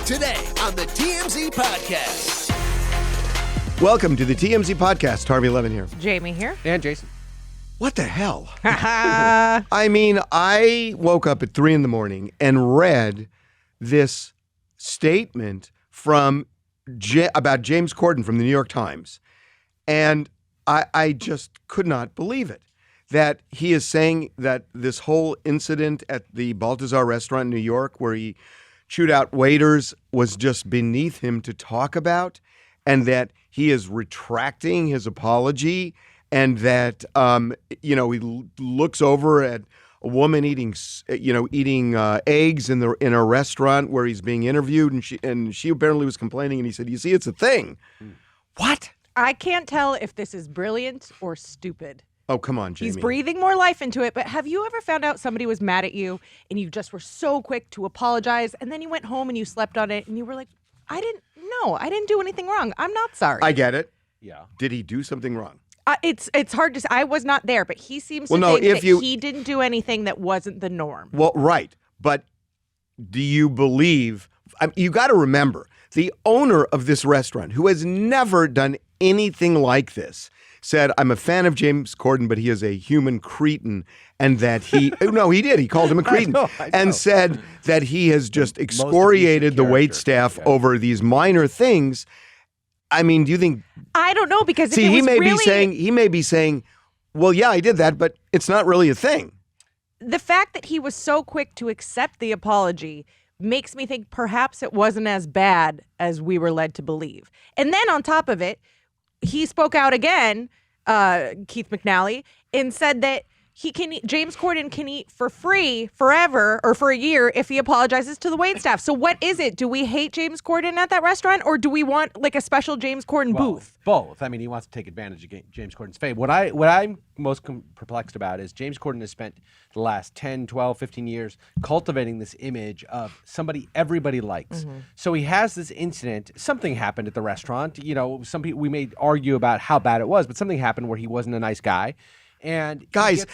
Today on the TMZ Podcast. Welcome to the TMZ Podcast. Harvey Levin here. Jamie here. And Jason. What the hell? I mean, I woke up at 3 a.m. and read this statement from about James Corden from the New York Times. And I just could not believe it. That he is saying that this whole incident at the Balthazar restaurant in New York where he chewed out waiters was just beneath him to talk about, and that he is retracting his apology, and that, he looks over at a woman eating eggs in a restaurant where he's being interviewed, and she apparently was complaining, and he said, "You see, it's a thing." What? I can't tell if this is brilliant or stupid. Oh, come on, Jamie. He's breathing more life into it, but have you ever found out somebody was mad at you and you just were so quick to apologize, and then you went home and you slept on it and you were like, I didn't do anything wrong. I'm not sorry. I get it. Yeah. Did he do something wrong? It's hard to say. I was not there, but he seems to think that he didn't do anything that wasn't the norm. Well, right. But do you believe, you got to remember, the owner of this restaurant, who has never done anything like this, said, "I'm a fan of James Corden, but he is a human cretin," and that he, no, he did. He called him a cretin, I know. And said that he has just excoriated the wait staff over these minor things. I mean, do you think? I don't know, because he may be saying, well, yeah, I did that, but it's not really a thing. The fact that he was so quick to accept the apology makes me think perhaps it wasn't as bad as we were led to believe. And then on top of it, he spoke out again, Keith McNally, and said that James Corden can eat for free forever or for a year if he apologizes to the wait staff. So what is it? Do we hate James Corden at that restaurant, or do we want like a special James Corden booth? Both. I mean, he wants to take advantage of James Corden's fame. What I'm most perplexed about is James Corden has spent the last 10, 12, 15 years cultivating this image of somebody everybody likes. Mm-hmm. So he has this incident. Something happened at the restaurant. You know, some people, we may argue about how bad it was, but something happened where he wasn't a nice guy. And guys,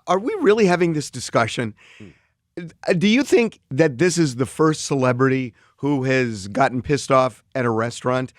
are we really having this discussion? Do you think that this is the first celebrity who has gotten pissed off at a restaurant?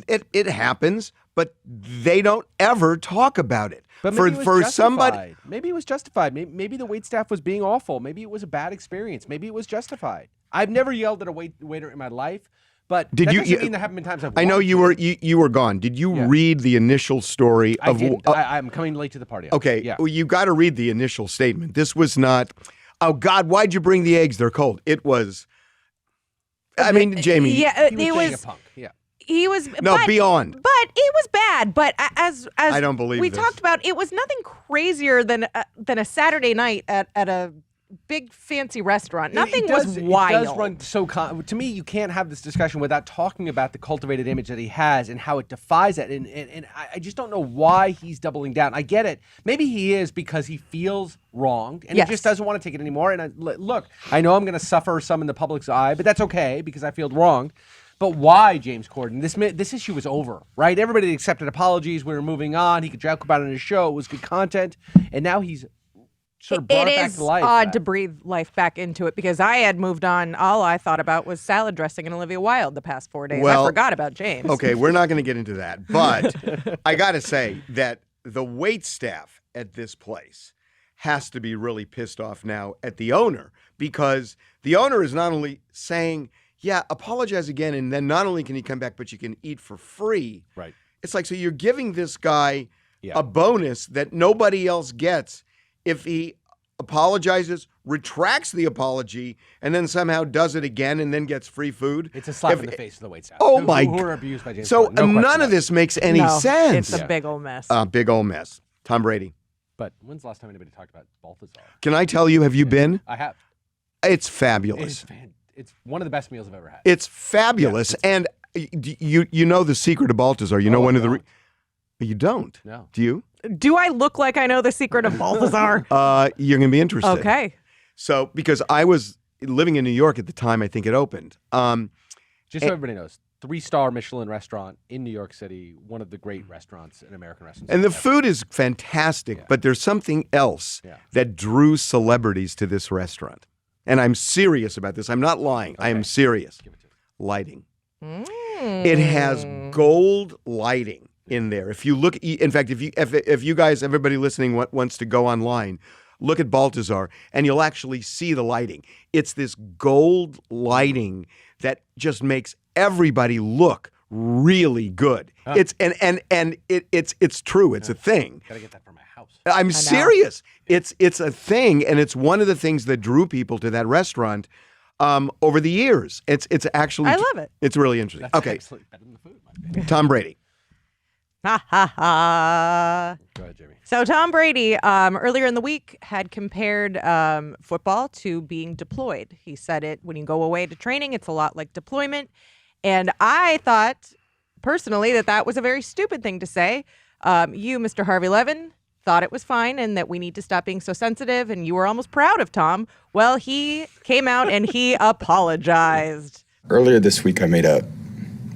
It happens, but they don't ever talk about it. But maybe it was justified. Maybe it was justified. Maybe the waitstaff was being awful. Maybe it was a bad experience. Maybe it was justified. I've never yelled at a waiter in my life. But that doesn't mean there haven't been times I've I know you were gone. Did you read the initial story? I didn't. I'm coming late to the party. Okay. Yeah. Well, you got to read the initial statement. This was not, "Oh, God, why'd you bring the eggs? They're cold." It was, I mean, Jamie. Yeah, he was a punk. Yeah. He was beyond. But it was bad. But as I don't believe we this. talked about, it was nothing crazier than a Saturday night at a big fancy restaurant. Nothing was wild. It does run so to me, you can't have this discussion without talking about the cultivated image that he has and how it defies it. And I just don't know why he's doubling down. I get it. Maybe he is because he feels wronged and he just doesn't want to take it anymore. And look, I know I'm going to suffer some in the public's eye, but that's okay because I feel wronged. But why, James Corden? This issue was over, right? Everybody accepted apologies. We were moving on. He could joke about it in his show. It was good content. And now he's sort of brought it back to life. It is odd to breathe life back into it, because I had moved on. All I thought about was salad dressing and Olivia Wilde the past 4 days. Well, I forgot about James. Okay, we're not going to get into that. But I got to say that the wait staff at this place has to be really pissed off now at the owner, because the owner is not only saying, yeah, apologize again, and then not only can he come back, but you can eat for free. Right. It's like, so you're giving this guy a bonus that nobody else gets if he apologizes, retracts the apology, and then somehow does it again and then gets free food. It's a slap in the face of the waitstaff. Oh, who are abused by James So Corden. none of this makes any sense. It's a big old mess. Big old mess. Tom Brady. But when's the last time anybody talked about Balthazar? Can I tell you, have you been? I have. It's fabulous. It's one of the best meals I've ever had. It's fabulous. And you know the secret of Balthazar. You know one of the... You don't? No. Do you? Do I look like I know the secret of Balthazar? You're going to be interested. Okay. So, because I was living in New York at the time, I think it opened. Just so everybody knows, 3-star Michelin restaurant in New York City, one of the great restaurants in American restaurants. And the food is fantastic, but there's something else that drew celebrities to this restaurant. and I'm serious about this. I'm not lying. I am serious. Lighting. It has gold lighting in there. If you look, in fact, if you guys, everybody listening wants to go online, look at Balthazar, and you'll actually see the lighting. It's this gold lighting that just makes everybody look really good. It's it's true. It's a thing. Gotta get that for my house. I'm serious. It's a thing, and it's one of the things that drew people to that restaurant over the years. It's actually I love it. It's really interesting. That's Okay, absolutely better than the food, my opinion. Tom Brady. Ha ha ha. Go ahead, Jamie. So Tom Brady earlier in the week had compared football to being deployed. He said it when you go away to training, it's a lot like deployment. And I thought personally that was a very stupid thing to say. You, Mr. Harvey Levin, thought it was fine and that we need to stop being so sensitive. And you were almost proud of Tom. Well, he came out and he apologized. Earlier this week, I made a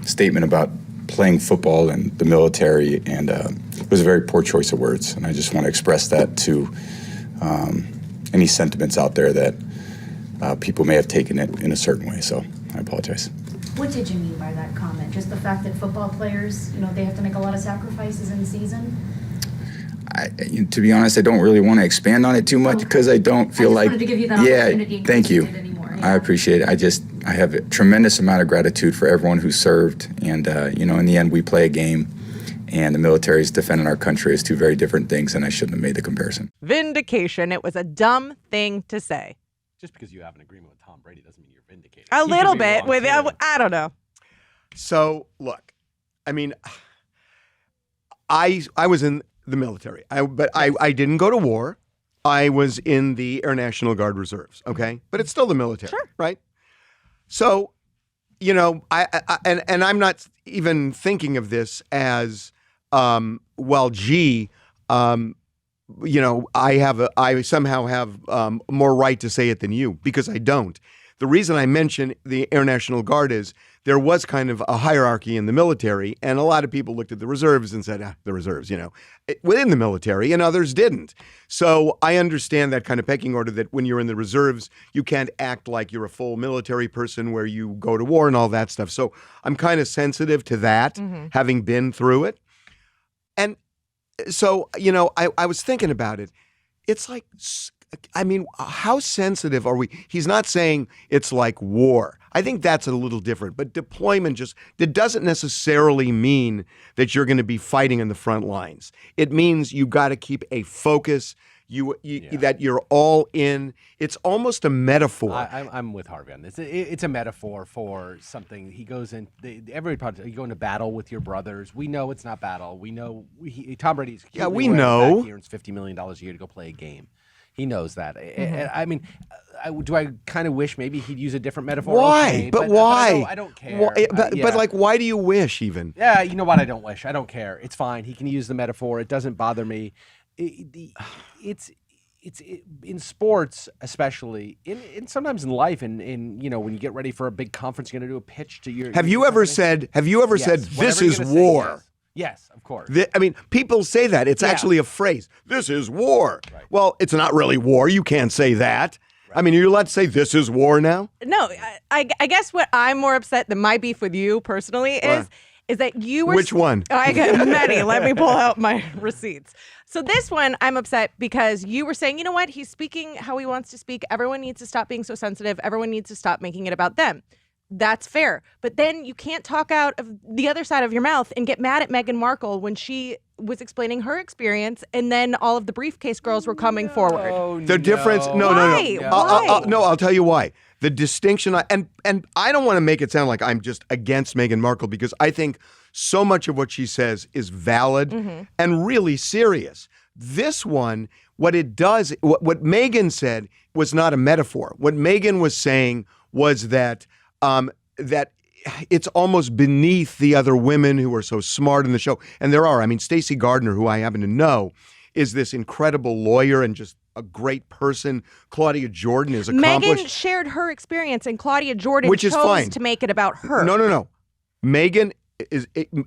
statement about playing football and the military, and it was a very poor choice of words. And I just want to express that to any sentiments out there that people may have taken it in a certain way. So I apologize. What did you mean by that comment? Just the fact that football players, they have to make a lot of sacrifices in season? To be honest, I don't really want to expand on it too much because I don't feel like. I just wanted to give you that opportunity. Thank you. Anymore, I appreciate it. I have a tremendous amount of gratitude for everyone who served, and in the end, we play a game, and the military is defending our country as two very different things, and I shouldn't have made the comparison. Vindication. It was a dumb thing to say. Just because you have an agreement with Tom Brady doesn't mean you're vindicated. A He little could be bit wrong, with too. I don't know. So look, I mean, I was in the military, but I didn't go to war. I was in the Air National Guard Reserves. Okay, but it's still the military, right? So, I'm not even thinking of this as, I somehow have more right to say it than you, because I don't. The reason I mention the Air National Guard is there was kind of a hierarchy in the military, and a lot of people looked at the reserves and said, the reserves, within the military, and others didn't. So I understand that kind of pecking order, that when you're in the reserves, you can't act like you're a full military person where you go to war and all that stuff. So I'm kind of sensitive to that, having been through it. And so, I was thinking about it. It's like, I mean, how sensitive are we? He's not saying it's like war. I think that's a little different. But deployment it doesn't necessarily mean that you're going to be fighting in the front lines. It means you got to keep a focus. That you're all in. It's almost a metaphor. I'm with Harvey on this. It's a metaphor for something. He goes in. Everybody probably, you go into battle with your brothers. We know it's not battle. We know Tom Brady's. We know. He earns $50 million a year to go play a game. He knows that. I mean, do I kind of wish maybe he'd use a different metaphor? Why? Okay, but why? I don't care. Why, but why do you wish even? Yeah, you know what? I don't wish. I don't care. It's fine. He can use the metaphor. It doesn't bother me. It's in sports, especially, in sometimes in life, and when you get ready for a big conference, you're going to do a pitch to your. Have you ever said this is war? Yes, of course. I mean, people say that. It's actually a phrase. This is war. Right. Well, it's not really war. You can't say that. Right. I mean, are you allowed to say this is war now? No, I guess what I'm more upset than my beef with you personally is that you were... Which one? I got many. Let me pull out my receipts. So this one, I'm upset because you were saying, you know what? He's speaking how he wants to speak. Everyone needs to stop being so sensitive. Everyone needs to stop making it about them. That's fair. But then you can't talk out of the other side of your mouth and get mad at Meghan Markle when she was explaining her experience and then all of the briefcase girls were coming forward. The difference... No. Why? I'll tell you why. The distinction... And I don't want to make it sound like I'm just against Meghan Markle, because I think so much of what she says is valid and really serious. This one, what it does... What Meghan said was not a metaphor. What Meghan was saying was that it's almost beneath the other women who are so smart in the show. And there are. I mean, Stacey Gardner, who I happen to know, is this incredible lawyer and just a great person. Claudia Jordan is accomplished. Meghan shared her experience, and Claudia Jordan Which is chose fine. to make it about her. No. Meghan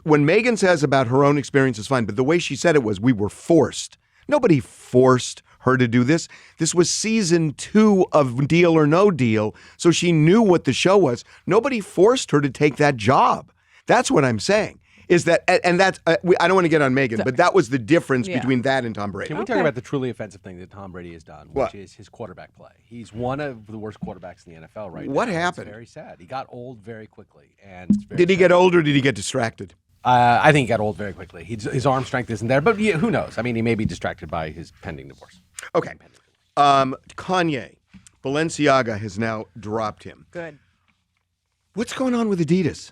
when Meghan says about her own experience is fine, but the way she said it was, we were forced. Nobody forced her her to do this. This was season 2 of Deal or No Deal, so she knew what the show was. Nobody forced her to take that job. That's what I'm saying. Is that, and that's, I don't want to get on Meghan, but that was the difference between that and Tom Brady. Can we talk about the truly offensive thing that Tom Brady has done, which What? is his quarterback play? He's one of the worst quarterbacks in the NFL right now. What happened? It's very sad. He got old very quickly. And it's very Did he sad. get old or did he get distracted? I think he got old very quickly. His arm strength isn't there, but yeah, who knows? I mean, he may be distracted by his pending divorce. Okay. Kanye, Balenciaga has now dropped him. Good. What's going on with Adidas?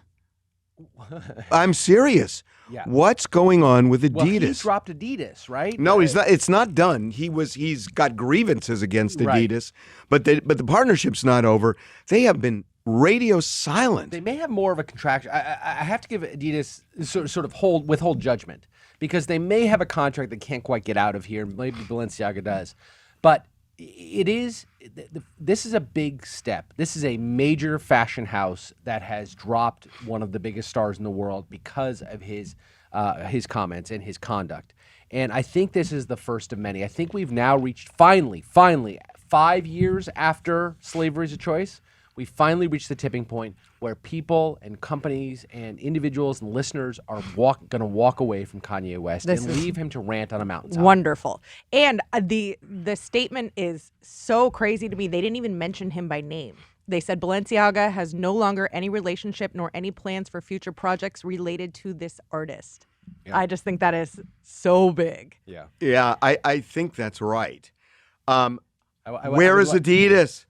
I'm serious. Yeah. What's going on with Adidas? Well, he dropped Adidas, right? No, he's not. It's not done. He's got grievances against Adidas, but the partnership's not over. They have been radio silent. They may have more of a contraction. I have to give Adidas sort of withhold judgment because they may have a contract that can't quite get out of here. Maybe Balenciaga does, but this is a big step. This is a major fashion house that has dropped one of the biggest stars in the world because of his comments and his conduct. And I think this is the first of many. I think we've now reached finally 5 years after slavery is a choice. We finally reached the tipping point where people and companies and individuals and listeners are going to walk away from Kanye West and leave him to rant on a mountaintop. Wonderful. And the statement is so crazy to me. They didn't even mention him by name. They said Balenciaga has no longer any relationship nor any plans for future projects related to this artist. Yeah. I just think that is so big. Yeah. Yeah, I think that's right. Where is Adidas?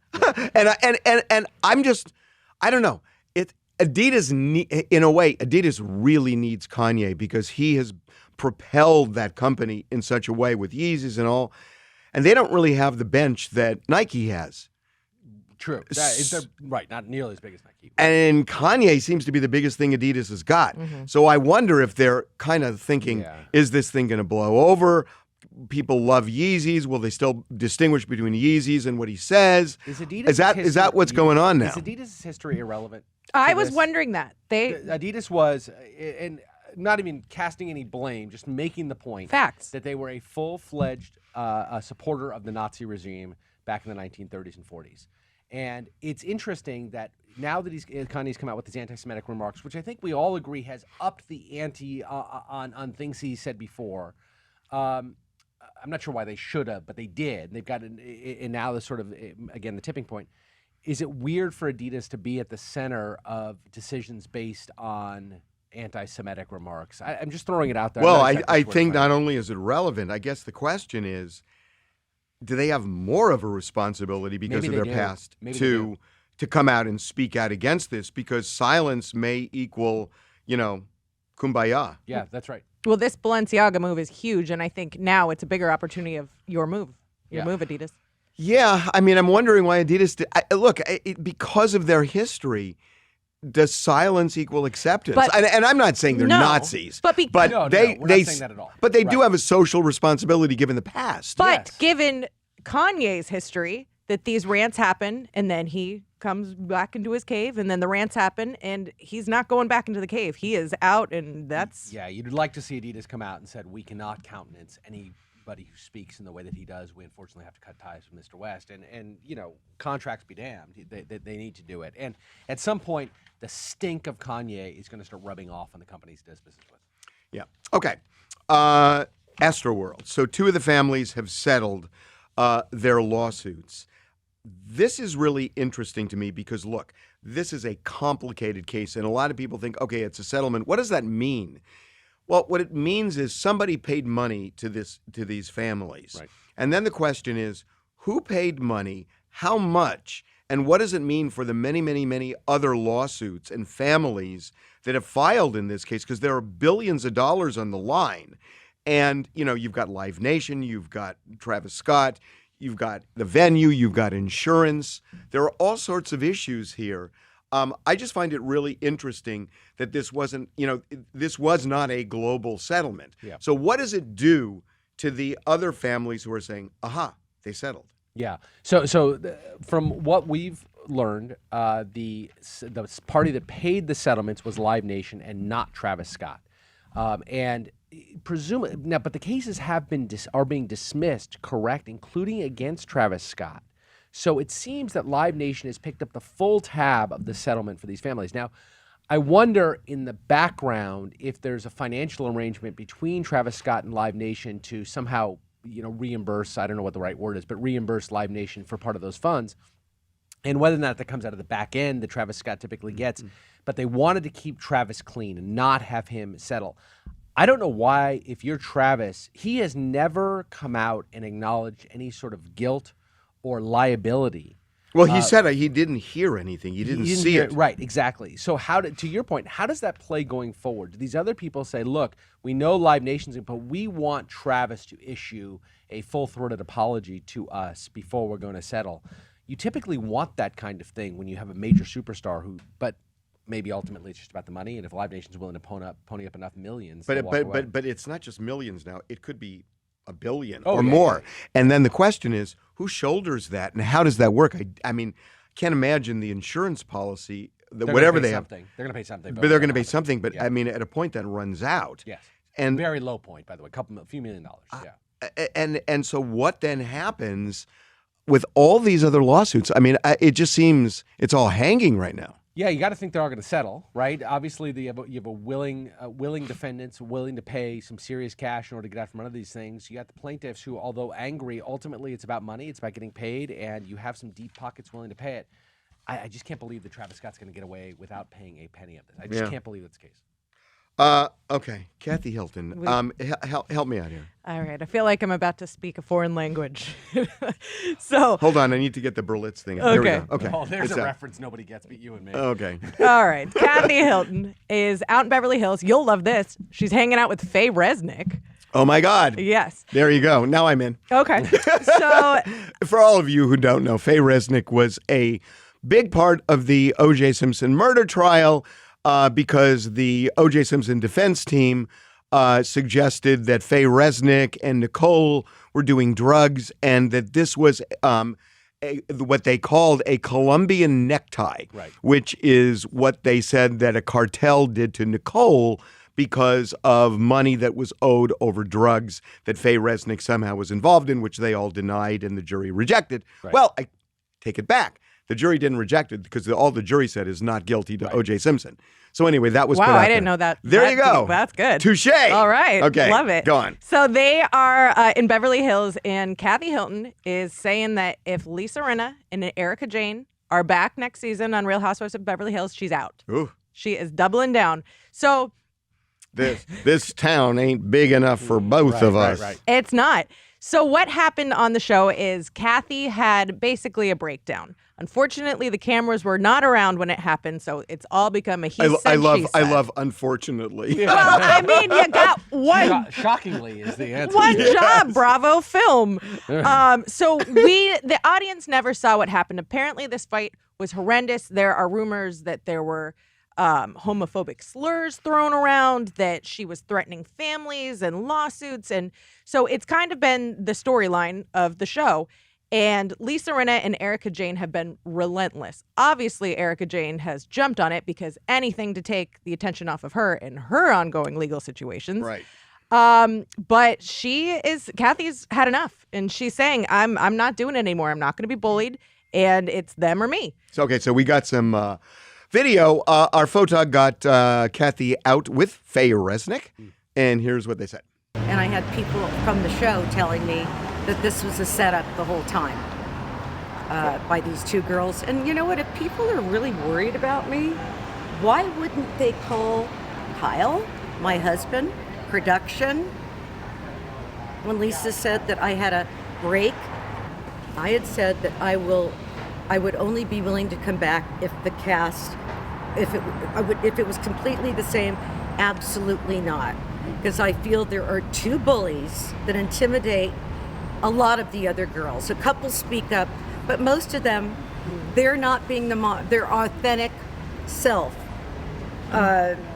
and I'm just, I don't know. Adidas, in a way, Adidas really needs Kanye because he has propelled that company in such a way with Yeezys and all, and they don't really have the bench that Nike has. True. Right. Not nearly as big as Nike. And Kanye seems to be the biggest thing Adidas has got. So I wonder if they're kind of thinking, is this thing going to blow over? People love Yeezys. Will they still distinguish between Yeezys and what he says? Is that what's going on now? Is Adidas' history irrelevant? I was wondering that. Adidas was, and not even casting any blame, just making the point Facts. that they were a full-fledged supporter of the Nazi regime back in the 1930s and 40s. And it's interesting that now that Kanye's come out with his anti-Semitic remarks, which I think we all agree has upped the ante on things he said before. I'm not sure why they should have, but they did. They've got, and now the sort of, again, the tipping point. Is it weird for Adidas to be at the center of decisions based on anti-Semitic remarks? I'm just throwing it out there. Well, I think not only is it relevant, I guess the question is, do they have more of a responsibility because of their past to come out and speak out against this? Because silence may equal, kumbaya. Yeah, that's right. Well, this Balenciaga move is huge, and I think now it's a bigger opportunity of your move, Adidas. Yeah, I mean, I'm wondering why Adidas did. Look, because of their history, does silence equal acceptance? But, and I'm not saying they're Nazis, but no, we're not saying that at all. But they do have a social responsibility given the past. But given Kanye's history, that these rants happen, and then he comes back into his cave, and then the rants happen, and he's not going back into the cave. He is out, and that's... Yeah, you'd like to see Adidas come out and said, we cannot countenance anybody who speaks in the way that he does. We unfortunately have to cut ties with Mr. West. And contracts be damned. They need to do it. And at some point, the stink of Kanye is going to start rubbing off on the companies he does business with. Yeah. Okay. Astroworld. So 2 of the families have settled their lawsuits. This is really interesting to me because, look, this is a complicated case, and a lot of people think, okay, it's a settlement. What does that mean? Well, what it means is somebody paid money to these families. Right. And then the question is, who paid money, how much, and what does it mean for the many, many, many other lawsuits and families that have filed in this case? Because there are billions of dollars on the line. And, you've got Live Nation, you've got Travis Scott, you've got the venue, you've got insurance. There are all sorts of issues here. I just find it really interesting that this wasn't, this was not a global settlement. Yeah. So what does it do to the other families who are saying, aha, they settled? Yeah. So from what we've learned, the party that paid the settlements was Live Nation and not Travis Scott. And presumably now, but the cases have been are being dismissed, correct, including against Travis Scott. So it seems that Live Nation has picked up the full tab of the settlement for these families. Now, I wonder in the background if there's a financial arrangement between Travis Scott and Live Nation to somehow, reimburse, I don't know what the right word is, but reimburse Live Nation for part of those funds. And whether or not that comes out of the back end that Travis Scott typically gets. But they wanted to keep Travis clean and not have him settle. I don't know why, if you're Travis, he has never come out and acknowledged any sort of guilt or liability. Well, he said he didn't hear anything. He didn't see hear it. Right, exactly. So to your point, how does that play going forward? Do these other people say, look, we know Live Nation's, but we want Travis to issue a full-throated apology to us before we're going to settle? You typically want that kind of thing when you have a major superstar but maybe ultimately it's just about the money, and if Live Nation's willing to pony up enough millions, but they'll walk away. but it's not just millions now. It could be $1 billion Oh, or yeah, more. yeah. And then the question is, who shoulders that, and how does that work? I mean, can't imagine the insurance policy, They're whatever gonna pay they have, something. They're going to pay something. but they're going to pay not something. But Yeah. I mean, at a point that runs out. Yes. And Very low point, by the way, a few $1 million. Yeah. and so what then happens with all these other lawsuits? I mean, it just seems it's all hanging right now. Yeah, you got to think they're all going to settle, right? Obviously, you have a willing defendants willing to pay some serious cash in order to get out from under these things. You got the plaintiffs who, although angry, ultimately it's about money, it's about getting paid, and you have some deep pockets willing to pay it. I just can't believe that Travis Scott's going to get away without paying a penny of this. I just can't believe that's the case. Okay, Kathy Hilton, help me out here. All right. I feel like I'm about to speak a foreign language. So Hold on, I need to get the Berlitz thing. Okay. There we go. Okay. Oh, there's It's a out. reference nobody gets but you and me. Okay. All right. Kathy Hilton is out in Beverly Hills. You'll love this. She's hanging out with Faye Resnick. Oh my God. Yes. There you go. Now I'm in. Okay. So For all of you who don't know, Faye Resnick was a big part of the O.J. Simpson murder trial because the O.J. Simpson defense team suggested that Faye Resnick and Nicole were doing drugs and that this was what they called a Colombian necktie, Right. which is what they said that a cartel did to Nicole because of money that was owed over drugs that Faye Resnick somehow was involved in, which they all denied and the jury rejected. Right. Well, I take it back. The jury didn't reject it because all the jury said is not guilty to O.J. Simpson. So anyway, that was put wow, out I didn't there. know that. There that you go. deep. That's good. Touche. All right. Okay. Love it. Go on. So they are in Beverly Hills, and Kathy Hilton is saying that if Lisa Rinna and Erika Jayne are back next season on Real Housewives of Beverly Hills, she's out. Ooh, She is doubling down. So this town ain't big enough for both of us. Right. it's not. So what happened on the show is Kathy had basically a breakdown. Unfortunately, the cameras were not around when it happened, so it's all become a he said, I she said. love. Unfortunately, Well, I mean, you got one Shockingly is the answer. One job, Bravo Film. So the audience never saw what happened. Apparently, this fight was horrendous. There are rumors that there were homophobic slurs thrown around, that she was threatening families and lawsuits. And so it's kind of been the storyline of the show. And Lisa Rinna and Erika Jayne have been relentless. Obviously, Erika Jayne has jumped on it because anything to take the attention off of her and her ongoing legal situations. right. But Kathy's had enough, and she's saying, I'm not doing it anymore. I'm not going to be bullied, and it's them or me. So we got some video. Our photog got Kathy out with Faye Resnick, and here's what they said. And I had people from the show telling me that this was a setup the whole time by these two girls. And you know what? If people are really worried about me, why wouldn't they call Kyle, my husband, production? When Lisa said that I had a break, I had said that I would only be willing to come back if the cast, if it was completely the same. Absolutely not, because I feel there are two bullies that intimidate a lot of the other girls. A couple speak up, but most of them, they're not being their authentic self.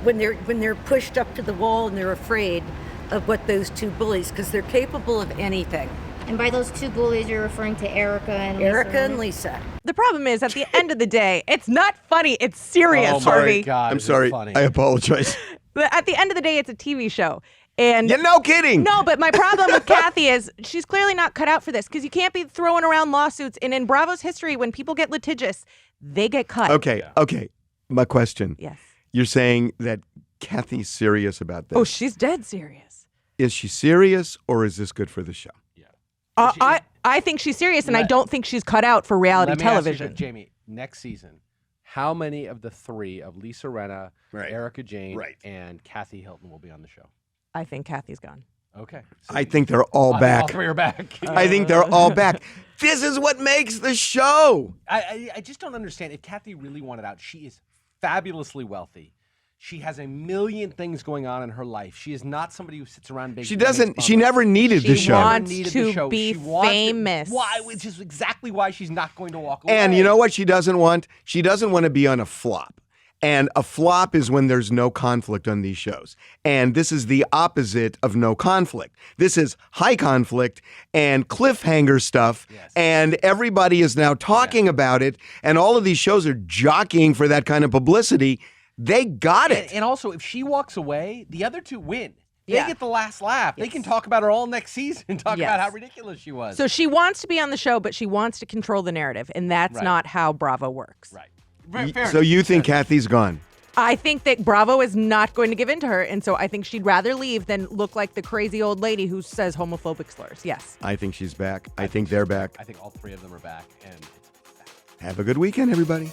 When they're pushed up to the wall and they're afraid of what those two bullies, because they're capable of anything. And by those two bullies, you're referring to Erika and Lisa. Erika and Lisa. The problem is, at the end of the day, it's not funny. It's serious, Oh my Harvey. God, I'm is it sorry. funny? I apologize. But at the end of the day, it's a TV show. And Yeah, no kidding. no, but my problem with Kathy is she's clearly not cut out for this because you can't be throwing around lawsuits. And in Bravo's history, when people get litigious, they get cut. Okay. My question. Yes. You're saying that Kathy's serious about this. Oh, she's dead serious. Is she serious or is this good for the show? I think she's serious, and I don't think she's cut out for reality Let me ask you television. this, Jamie, next season, how many of the three of Lisa Rinna, Right. Erika Jayne, Right. and Kathy Hilton will be on the show? I think Kathy's gone. Okay. I think they're all All back. three are back. I think they're all back. This is what makes the show. I just don't understand. If Kathy really wanted out, she is fabulously wealthy. She has a million things going on in her life. She is not somebody who sits around. She doesn't. She never needed the She show. wants Needed to the show. be She wants to- famous. Why? Which is exactly why she's not going to walk away. And you know what she doesn't want? She doesn't want to be on a flop. And a flop is when there's no conflict on these shows. And this is the opposite of no conflict. This is high conflict and cliffhanger stuff. Yes. And everybody is now talking about it. And all of these shows are jockeying for that kind of publicity. They got it. And also, if she walks away, the other two win. They Yeah. get the last laugh. They can talk about her all next season and talk Yes. about how ridiculous she was. So she wants to be on the show, but she wants to control the narrative, and that's Right. not how Bravo works. right. So you think Kathy's gone? I think that Bravo is not going to give in to her, and so I think she'd rather leave than look like the crazy old lady who says homophobic slurs. Yes. I think she's back. I think they're back. I think all three of them are back. And it's Have a good weekend, everybody.